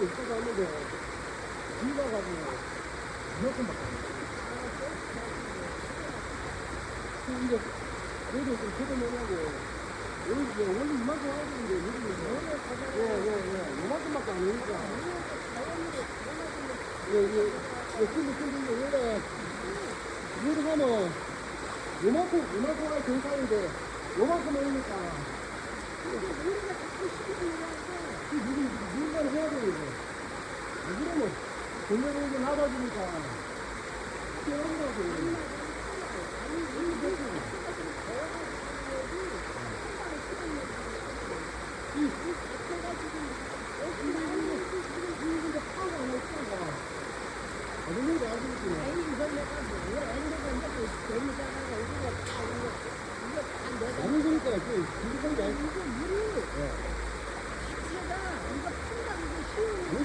있어서 하는데 비가 가지고 이만큼밖에 안 돼. 이제 여기 좀 걷어내려고 원래 이만큼 와야 되는데 여기 이만큼밖에 안 오니까 근데 원래 이렇게 하면 이만큼 와야 정상인데 요만큼 오니까 누군가를 해야 되는 거. 그러면 전면에 나가주니까 피한다고.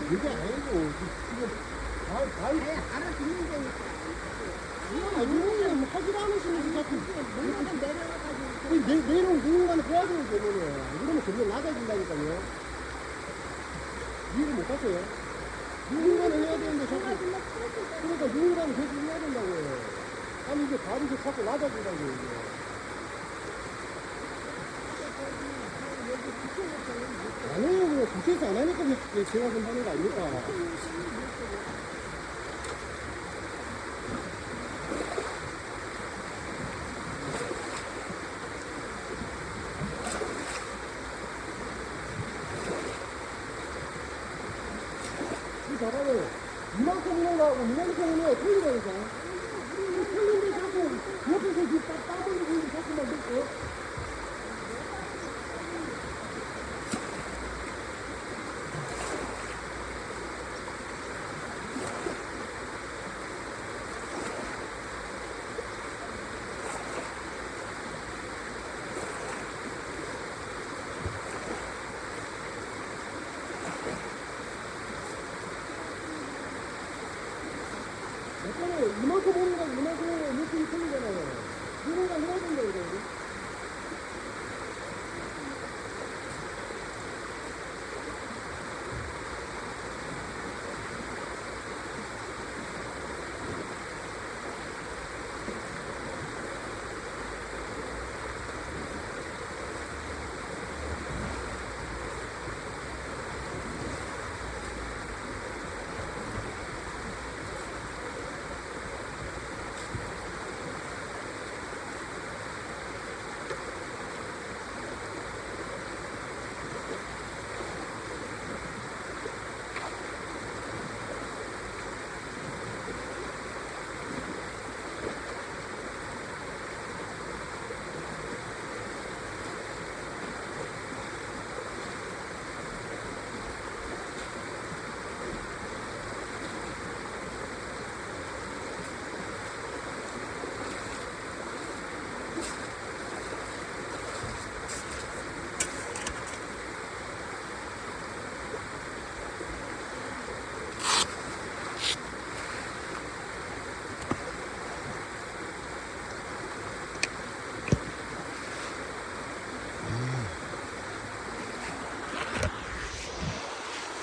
그게 아니고, 지금, 알아듣는 거니까. 이거는 하지도 않으시면서 자꾸. 물러서 내려가가지고. 내일은 누군가는 해야 되는 때문에. 이러면 그냥 나가진다니까요. 이해를 못 하세요? 누군가는 해야 되는데 자꾸. 그러니까 누군가는 계속 해야 된다고요. 아니, 이게 발이 자꾸 낮아진다고요, 이게. 아니에요, 그냥 국회에서 안 하니까 제가 좀 하는 거 아닙니까? 이 자가를 이만큼 있는 거하고 이만큼 있는 거하고 틀리다니까. 틀린데 자꾸 옆에서 따돌리고 자꾸만 넣고. 이만큼 오는 거 이만큼 오는 거 느낌이 틀리잖아요. 누군가 해야 된다 이거.